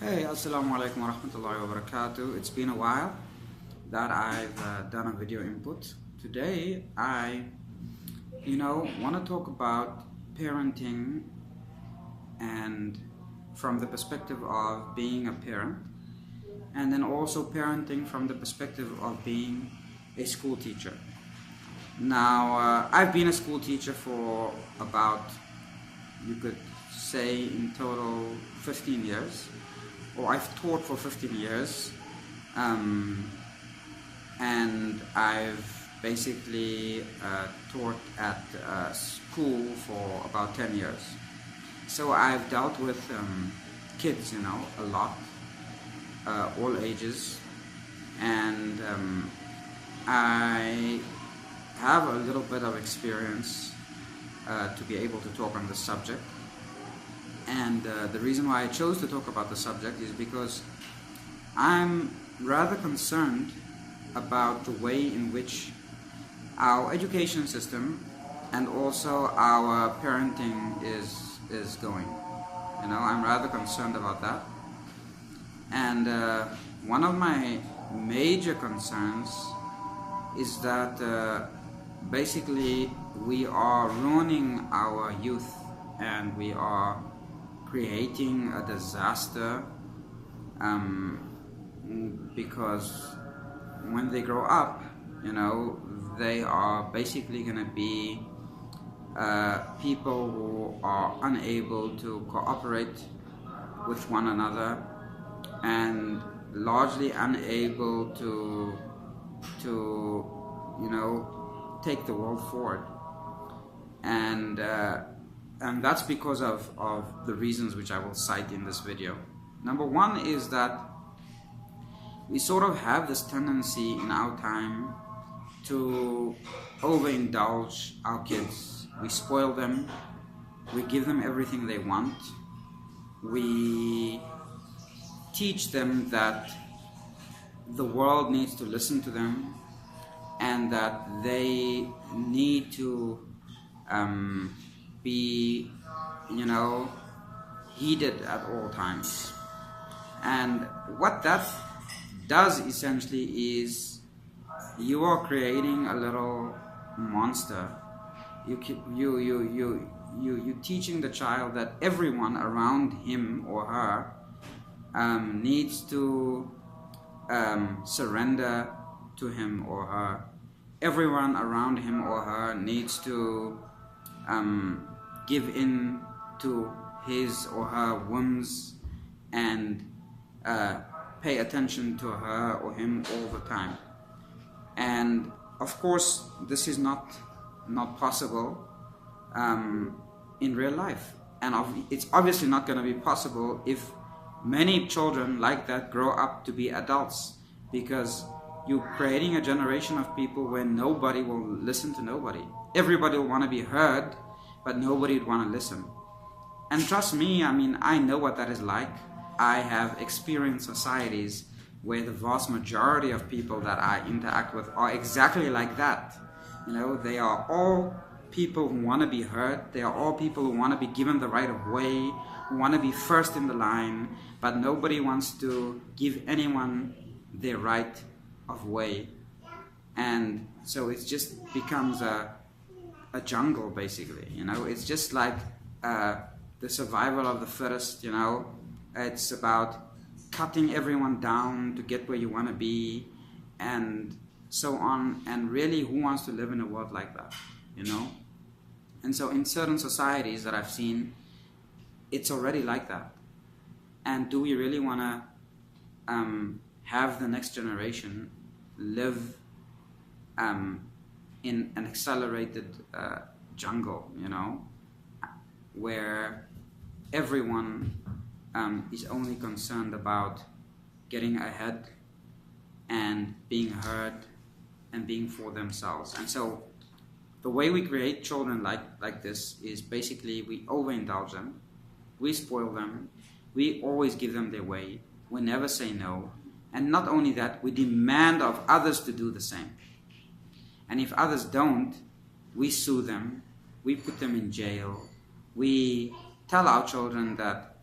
Hey, Assalamu alaikum wa rahmatullahi wa barakatuh. It's been a while that I've done a video input. Today, I want to talk about parenting and from the perspective of being a parent, and then also parenting from the perspective of being a school teacher. Now, I've been a school teacher for about, you could say in total 15 years, or I've taught for 15 years, and I've basically taught at school for about 10 years. So I've dealt with kids, a lot, all ages, and I have a little bit of experience to be able to talk on this subject. And the reason why I chose to talk about the subject is because I'm rather concerned about the way in which our education system and also our parenting is going. I'm rather concerned about that. And one of my major concerns is that basically we are ruining our youth, and we are creating a disaster because when they grow up, they are basically going to be people who are unable to cooperate with one another and largely unable to take the world forward. And that's because of the reasons which I will cite in this video. Number one is that we sort of have this tendency in our time to overindulge our kids. We spoil them, we give them everything they want, we teach them that the world needs to listen to them and that they need to be heeded at all times. And what that does essentially is you are creating a little monster. You teaching the child that everyone around him or her needs to surrender to him or her. Everyone around him or her needs to give in to his or her whims and pay attention to her or him all the time. And of course, this is not possible in real life, and it's obviously not going to be possible if many children like that grow up to be adults, because you're creating a generation of people where nobody will listen to nobody. Everybody will want to be heard, but nobody would want to listen. And trust me, I know what that is like. I have experienced societies where the vast majority of people that I interact with are exactly like that. They are all people who want to be heard. They are all people who want to be given the right of way, who want to be first in the line, but nobody wants to give anyone their right of way. And so it just becomes a jungle, basically. It's just like the survival of the fittest. It's about cutting everyone down to get where you want to be, and so on. And really, who wants to live in a world like that? And so in certain societies that I've seen, it's already like that. And do we really want to have the next generation live in an accelerated jungle, where everyone is only concerned about getting ahead and being heard and being for themselves? And so the way we create children like this is basically we overindulge them, we spoil them, we always give them their way, we never say no, and not only that, we demand of others to do the same. And if others don't, we sue them, we put them in jail, we tell our children that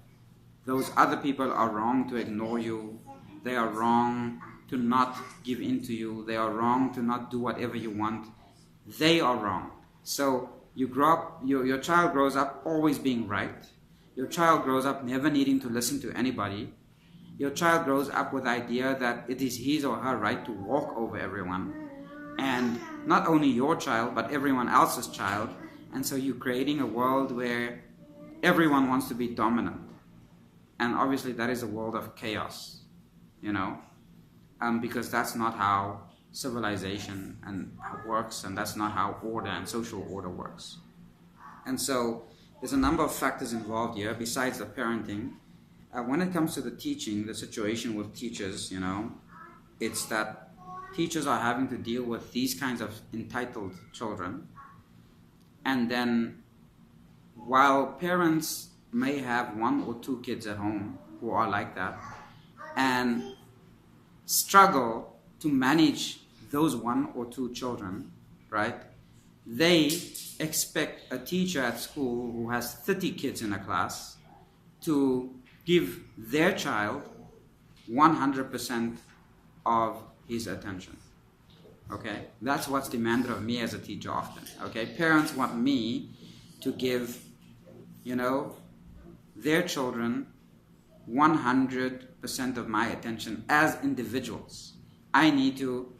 those other people are wrong to ignore you. They are wrong to not give in to you. They are wrong to not do whatever you want. They are wrong. So you grow up, your child grows up always being right. Your child grows up never needing to listen to anybody. Your child grows up with the idea that it is his or her right to walk over everyone. And not only your child, but everyone else's child. And so you're creating a world where everyone wants to be dominant. And obviously that is a world of chaos, because that's not how civilization works, and that's not how order and social order works. And so there's a number of factors involved here besides the parenting. When it comes to the teaching, the situation with teachers, it's that teachers are having to deal with these kinds of entitled children. And then while parents may have 1 or 2 kids at home who are like that and struggle to manage those 1 or 2 children, right? They expect a teacher at school who has 30 kids in a class to give their child 100% of his attention. Okay? That's what's demanded of me as a teacher often. Okay? Parents want me to give, their children 100% of my attention as individuals. I need to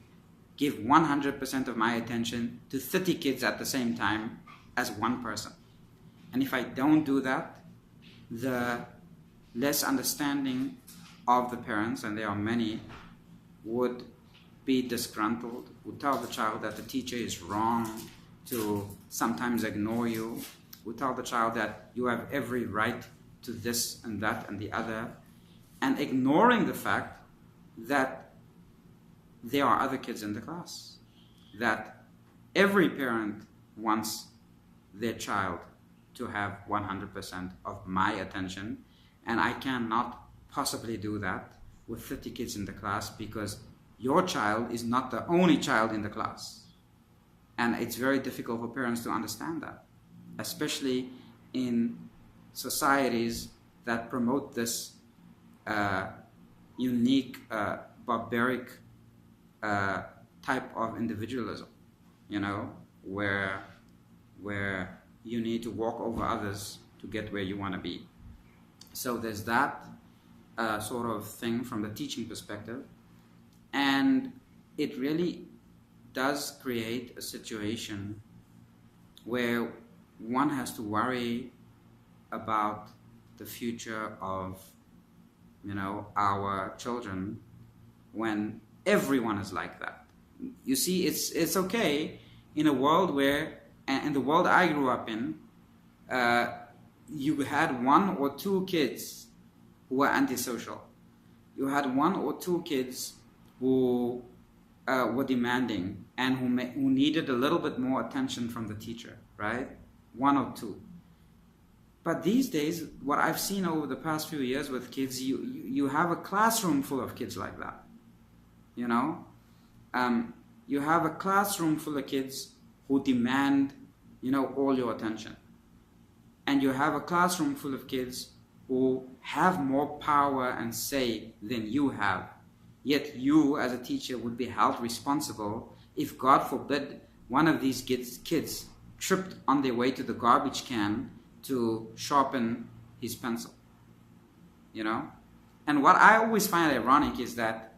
give 100% of my attention to 30 kids at the same time as one person. And if I don't do that, the less understanding of the parents, and there are many, would be disgruntled, would tell the child that the teacher is wrong to sometimes ignore you, would tell the child that you have every right to this and that and the other, and ignoring the fact that there are other kids in the class, that every parent wants their child to have 100% of my attention, and I cannot possibly do that with 30 kids in the class because your child is not the only child in the class. And it's very difficult for parents to understand that, especially in societies that promote this unique, barbaric type of individualism, where you need to walk over others to get where you want to be. So there's that sort of thing from the teaching perspective, and it really does create a situation where one has to worry about the future of our children when everyone is like that. You see, it's okay in a world where, and in the world I grew up in, you had 1 or 2 kids who were antisocial. You had 1 or 2 kids who were demanding and who needed a little bit more attention from the teacher, right? 1 or 2. But these days, what I've seen over the past few years with kids, you have a classroom full of kids like that. You have a classroom full of kids who demand, all your attention. And you have a classroom full of kids who have more power and say than you have. Yet you, as a teacher, would be held responsible if, God forbid, one of these kids tripped on their way to the garbage can to sharpen his pencil. And what I always find ironic is that,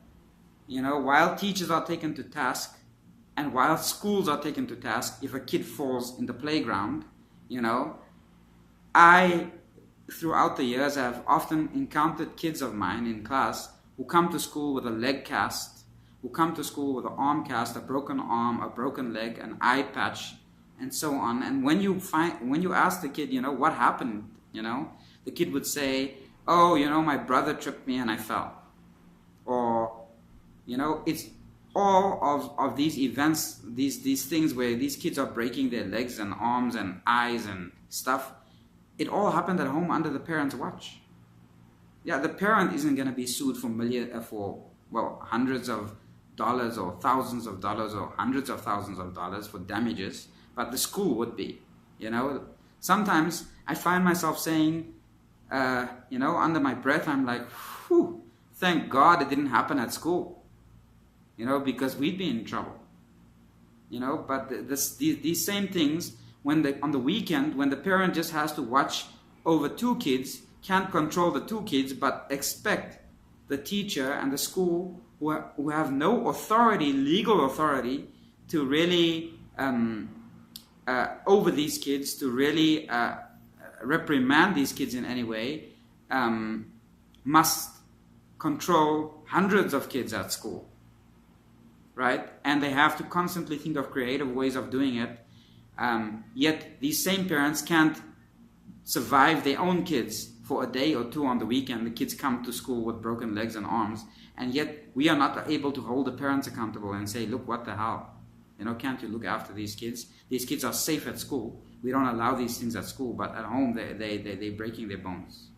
while teachers are taken to task and while schools are taken to task if a kid falls in the playground, I, throughout the years, have often encountered kids of mine in class who come to school with a leg cast, who come to school with an arm cast, a broken arm, a broken leg, an eye patch, and so on. And when you ask the kid, what happened, the kid would say, oh, my brother tripped me and I fell. Or, it's all of these events, these things where these kids are breaking their legs and arms and eyes and stuff. It all happened at home under the parent's watch. Yeah, the parent isn't going to be sued for hundreds of dollars or thousands of dollars or hundreds of thousands of dollars for damages, but the school would be. Sometimes I find myself saying, under my breath, I'm like, whew, thank God it didn't happen at school, because we'd be in trouble. But these same things, on the weekend, when the parent just has to watch over 2 kids, can't control the 2 kids, but expect the teacher and the school who have no authority, legal authority, to really over these kids, to really reprimand these kids in any way, must control hundreds of kids at school, right? And they have to constantly think of creative ways of doing it. Yet these same parents can't survive their own kids for a day or 2 on the weekend. The kids come to school with broken legs and arms, and yet we are not able to hold the parents accountable and say, look, what the hell? Can't you look after these kids? These kids are safe at school. We don't allow these things at school, but at home they're breaking their bones.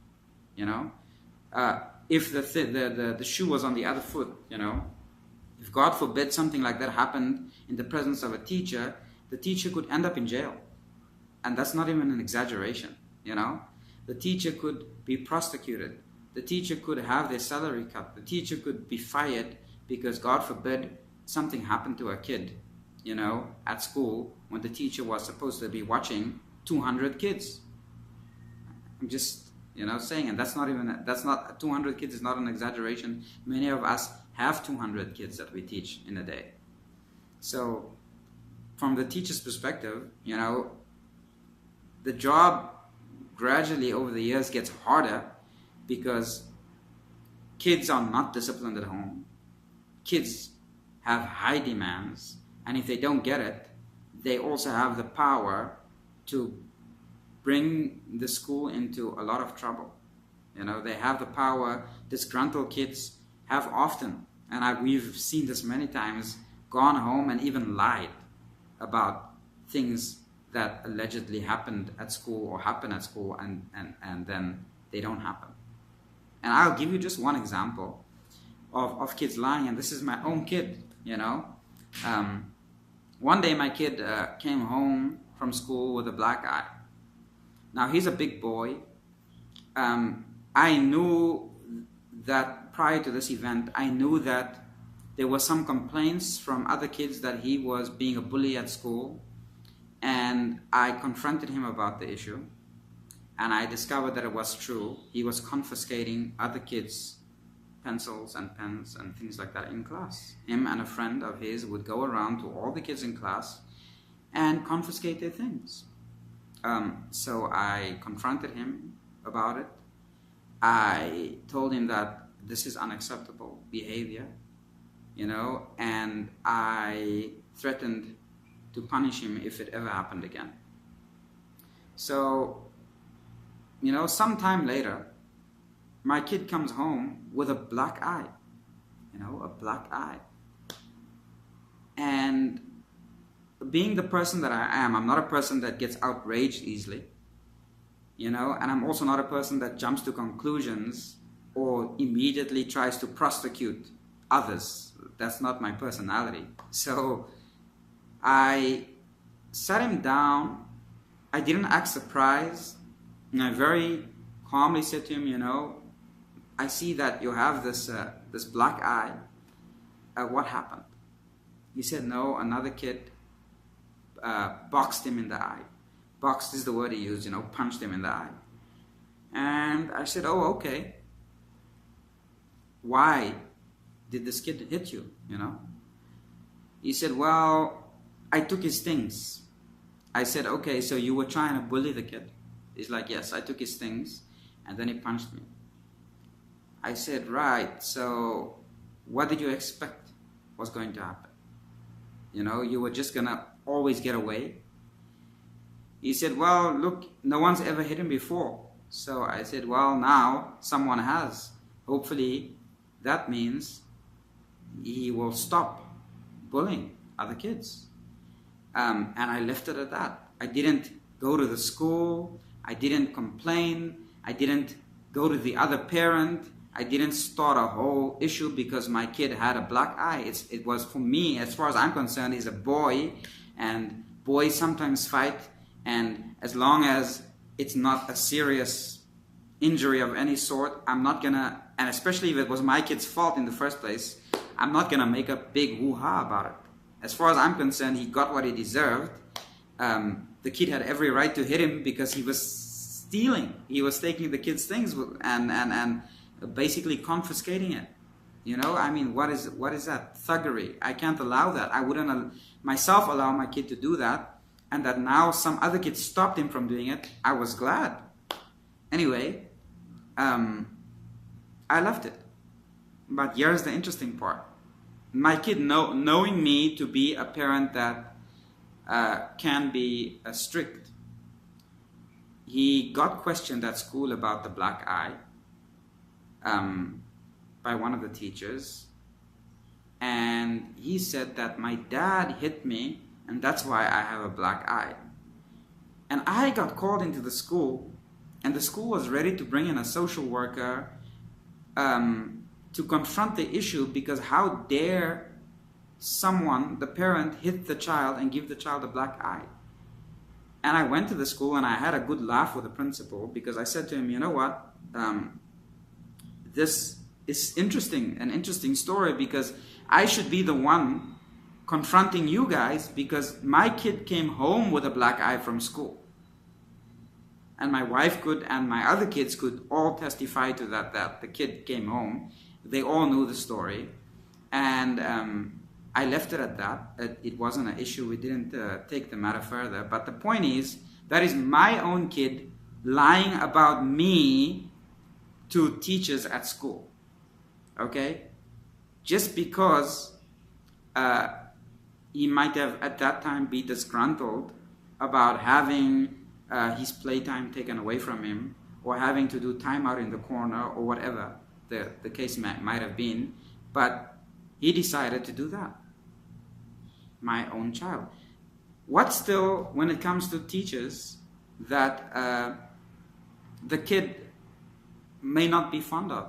If the shoe was on the other foot, if God forbid something like that happened in the presence of a teacher, the teacher could end up in jail. And that's not even an exaggeration, The teacher could be prosecuted. The teacher could have their salary cut. The teacher could be fired because, God forbid, something happened to a kid, at school when the teacher was supposed to be watching 200 kids. I'm just, saying, and that's not 200 kids is not an exaggeration. Many of us have 200 kids that we teach in a day. So from the teacher's perspective, the job gradually over the years gets harder because kids are not disciplined at home. Kids have high demands, and if they don't get it, they also have the power to bring the school into a lot of trouble. They have the power. Disgruntled kids have often, and we've seen this many times, gone home and even lied about things that allegedly happened at school or happen at school, and then they don't happen. And I'll give you just one example of kids lying, and this is my own kid, One day my kid came home from school with a black eye. Now he's a big boy. I knew that prior to this event, I knew that there were some complaints from other kids that he was being a bully at school. And I confronted him about the issue, and I discovered that it was true. He was confiscating other kids' pencils and pens and things like that in class. Him and a friend of his would go around to all the kids in class and confiscate their things. So I confronted him about it. I told him that this is unacceptable behavior, and I threatened to punish him if it ever happened again. So, sometime later, my kid comes home with a black eye, a black eye. And being the person that I am, I'm not a person that gets outraged easily, and I'm also not a person that jumps to conclusions or immediately tries to prosecute others. That's not my personality. So I sat him down. I didn't act surprised, and I very calmly said to him, I see that you have this black eye. What happened? He said, no, another kid boxed him in the eye. Boxed is the word he used, punched him in the eye. And I said, oh, okay. Why did this kid hit you, He said, well, I took his things. I said, okay, so you were trying to bully the kid? He's like, yes, I took his things, and then he punched me. I said, right, so what did you expect was going to happen? You were just going to always get away? He said, well, look, no one's ever hit him before. So I said, well, now someone has. Hopefully that means he will stop bullying other kids. And I left it at that. I didn't go to the school. I didn't complain. I didn't go to the other parent. I didn't start a whole issue because my kid had a black eye. It was, for me, as far as I'm concerned, he's a boy, and boys sometimes fight, and as long as it's not a serious injury of any sort, I'm not gonna, and especially if it was my kid's fault in the first place, I'm not gonna make a big hoo-ha about it. As far as I'm concerned, he got what he deserved. The kid had every right to hit him because he was stealing. He was taking the kid's things and basically confiscating it. You know, I mean, what is that? Thuggery. I can't allow that. I wouldn't myself allow my kid to do that. And that now some other kid stopped him from doing it, I was glad. Anyway, I left it. But here's the interesting part. My kid, knowing me to be a parent that can be strict, he got questioned at school about the black eye by one of the teachers. And he said that my dad hit me and that's why I have a black eye. And I got called into the school, and the school was ready to bring in a social worker to confront the issue, because how dare someone, the parent, hit the child and give the child a black eye. And I went to the school and I had a good laugh with the principal, because I said to him, you know what, this is an interesting story, because I should be the one confronting you guys, because my kid came home with a black eye from school. And my wife could, and my other kids could all testify to that the kid came home. They all knew the story. And I left it at that. It wasn't an issue. We didn't take the matter further. But the point is, that is my own kid lying about me to teachers at school. Okay? Just because he might have at that time be disgruntled about having his playtime taken away from him, or having to do time out in the corner, or whatever the case might have been, but he decided to do that. My own child. What still, when it comes to teachers that the kid may not be fond of,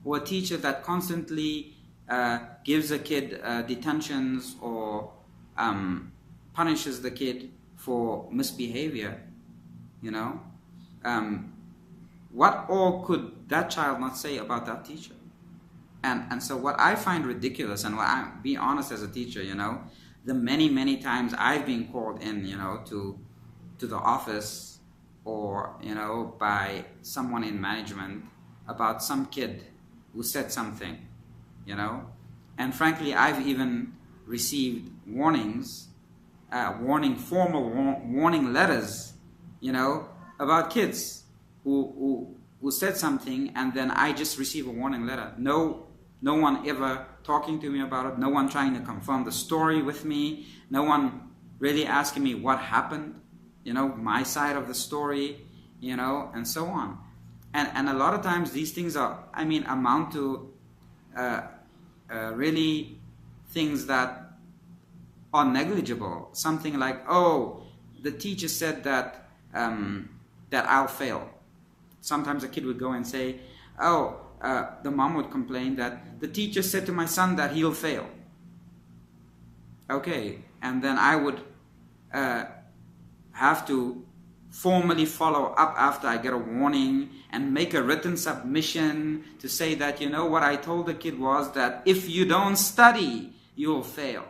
or a teacher that constantly gives a kid detentions or punishes the kid for misbehavior, you know, what all could that child not say about that teacher? And so what I find ridiculous, and what I be honest as a teacher, you know, the many times I've been called in, you know, to the office, or, you know, by someone in management about some kid who said something, you know, and frankly I've even received formal warning letters, you know, about kids who said something, and then I just receive a warning letter. No one ever talking to me about it, no one trying to confirm the story with me, no one really asking me what happened, you know, my side of the story, you know, and so on. And a lot of times these things amount to really things that are negligible. Something like, oh, the teacher said that I'll fail. Sometimes a kid would go and say, oh, the mom would complain that the teacher said to my son that he'll fail. Okay, and then I would have to formally follow up after I get a warning and make a written submission to say that, you know, what I told the kid was that if you don't study, you'll fail.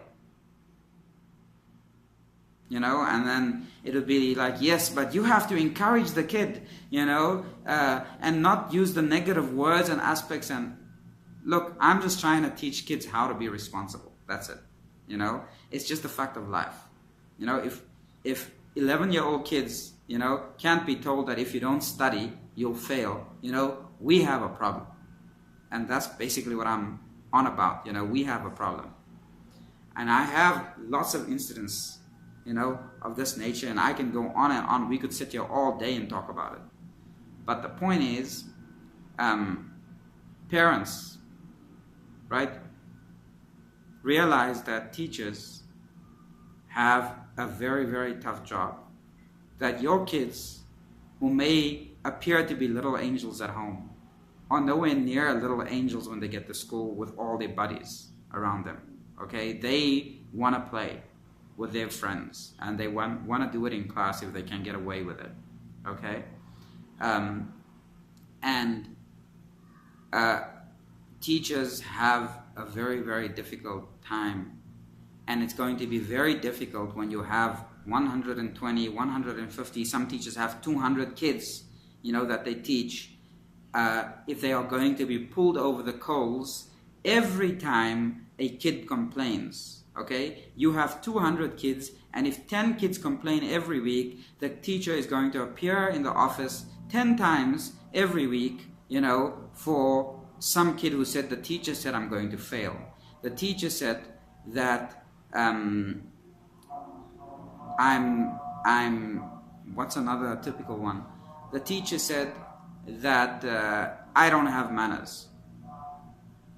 You know, and then it would be like, yes, but you have to encourage the kid, you know, and not use the negative words and aspects. And look, I'm just trying to teach kids how to be responsible. That's it. You know, it's just a fact of life. You know, if 11-year-old kids, you know, can't be told that if you don't study, you'll fail, you know, we have a problem. And that's basically what I'm on about. You know, we have a problem. And I have lots of incidents, you know, of this nature, and I can go on and on. We could sit here all day and talk about it. But the point is, parents, right, realize that teachers have a very tough job. That your kids, who may appear to be little angels at home, are nowhere near little angels when they get to school with all their buddies around them. Okay, they want to play with their friends, and they want to do it in class if they can get away with it. Okay, And uh, teachers have a very, very difficult time. And it's going to be very difficult when you have 120, 150, some teachers have 200 kids, that they teach. If they are going to be pulled over the coals every time a kid complains, okay? You have 200 kids, and if 10 kids complain every week, the teacher is going to appear in the office 10 times every week, for some kid who said, the teacher said I'm going to fail. The teacher said that what's another typical one? The teacher said that I don't have manners,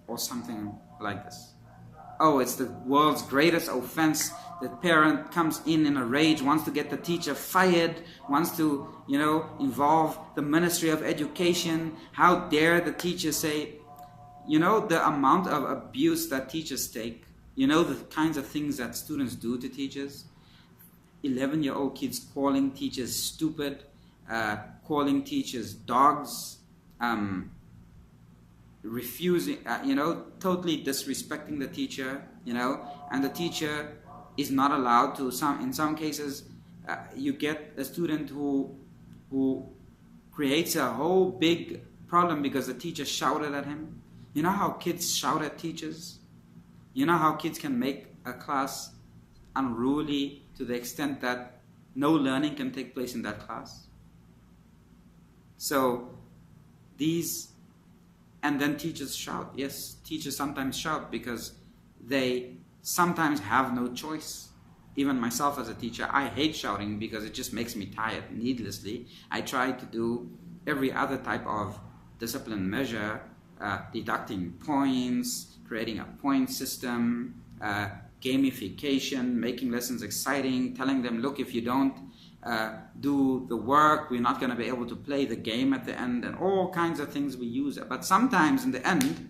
or something like this. Oh, it's the world's greatest offense. The parent comes in a rage, wants to get the teacher fired, wants to, involve the Ministry of Education. How dare the teacher say, the amount of abuse that teachers take, the kinds of things that students do to teachers. 11-year-old kids calling teachers stupid, calling teachers dogs, refusing, totally disrespecting the teacher, and the teacher is not allowed to. In some cases, you get a student who creates a whole big problem because the teacher shouted at him. You know how kids shout at teachers? You know how kids can make a class unruly to the extent that no learning can take place in that class? So and then teachers shout. Yes, teachers sometimes shout because they sometimes have no choice. Even myself as a teacher, I hate shouting because it just makes me tired needlessly. I try to do every other type of discipline measure, deducting points, creating a point system, gamification, making lessons exciting, telling them, look, if you don't do the work, we're not going to be able to play the game at the end, and all kinds of things we use. But sometimes in the end,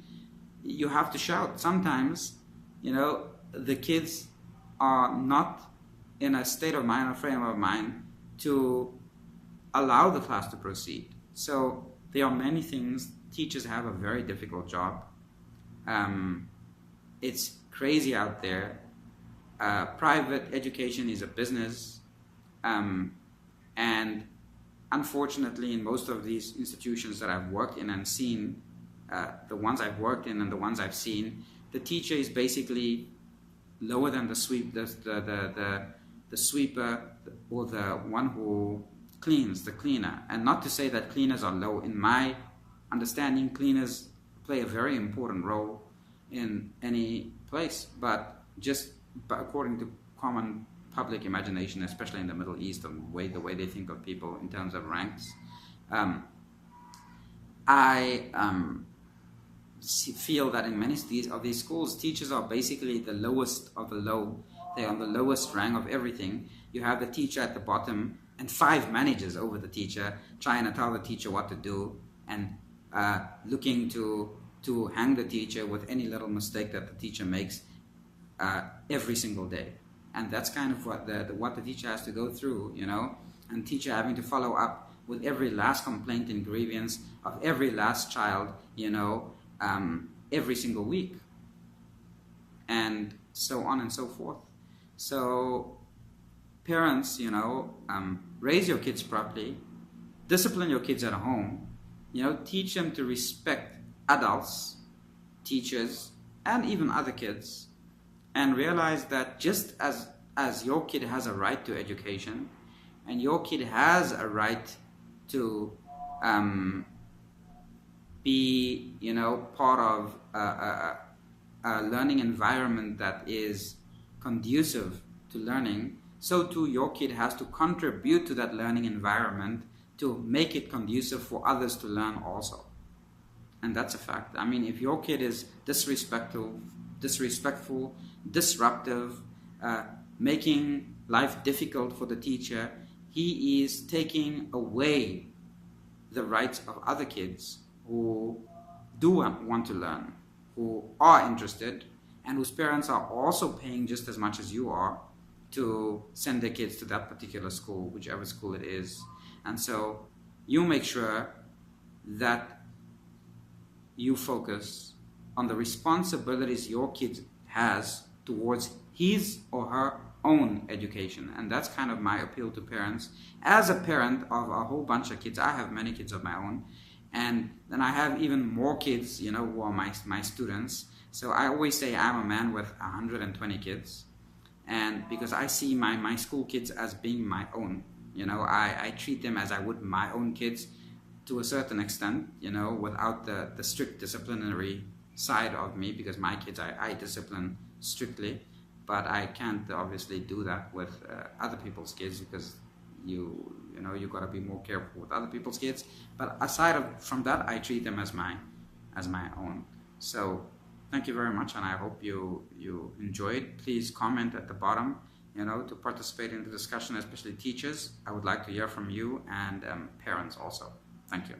you have to shout. Sometimes, the kids are not in a state of mind or frame of mind to allow the class to proceed. So there are many things. Teachers have a very difficult job. It's crazy out there. Private education is a business. And unfortunately, in most of these institutions that I've worked in and seen, the ones I've worked in and the ones I've seen, the teacher is basically lower than the sweeper, or the one who cleans, the cleaner. And not to say that cleaners are low. In my understanding, cleaners play a very important role in any place, but according to common public imagination, especially in the Middle East, the way they think of people in terms of ranks. I feel that in many of these schools, teachers are basically the lowest of the low. They are on the lowest rank of everything. You have the teacher at the bottom and 5 managers over the teacher trying to tell the teacher what to do, and looking to hang the teacher with any little mistake that the teacher makes every single day. And that's kind of what the teacher has to go through, and teacher having to follow up with every last complaint and grievance of every last child, every single week, and so on and so forth. So parents, raise your kids properly, discipline your kids at home, teach them to respect adults, teachers, and even other kids, and realize that just as your kid has a right to education, and your kid has a right to be, part of a learning environment that is conducive to learning, so too your kid has to contribute to that learning environment to make it conducive for others to learn also. And that's a fact. I mean, if your kid is disrespectful, disruptive, making life difficult for the teacher, he is taking away the rights of other kids who do want to learn, who are interested, and whose parents are also paying just as much as you are to send their kids to that particular school, whichever school it is. And so you make sure that you focus on the responsibilities your kid has towards his or her own education. And that's kind of my appeal to parents. As a parent of a whole bunch of kids, I have many kids of my own, and then I have even more kids, you know, who are my students. So I always say I'm a man with 120 kids, and because I see my school kids as being my own, you know, I treat them as I would my own kids to a certain extent, you know, without the strict disciplinary side of me, because my kids I discipline strictly, but I can't obviously do that with other people's kids, because you know you got to be more careful with other people's kids. But aside from that, I treat them as my own. So thank you very much, and I hope you enjoyed. Please comment at the bottom, you know, to participate in the discussion, especially teachers. I would like to hear from you, and parents also. Thank you.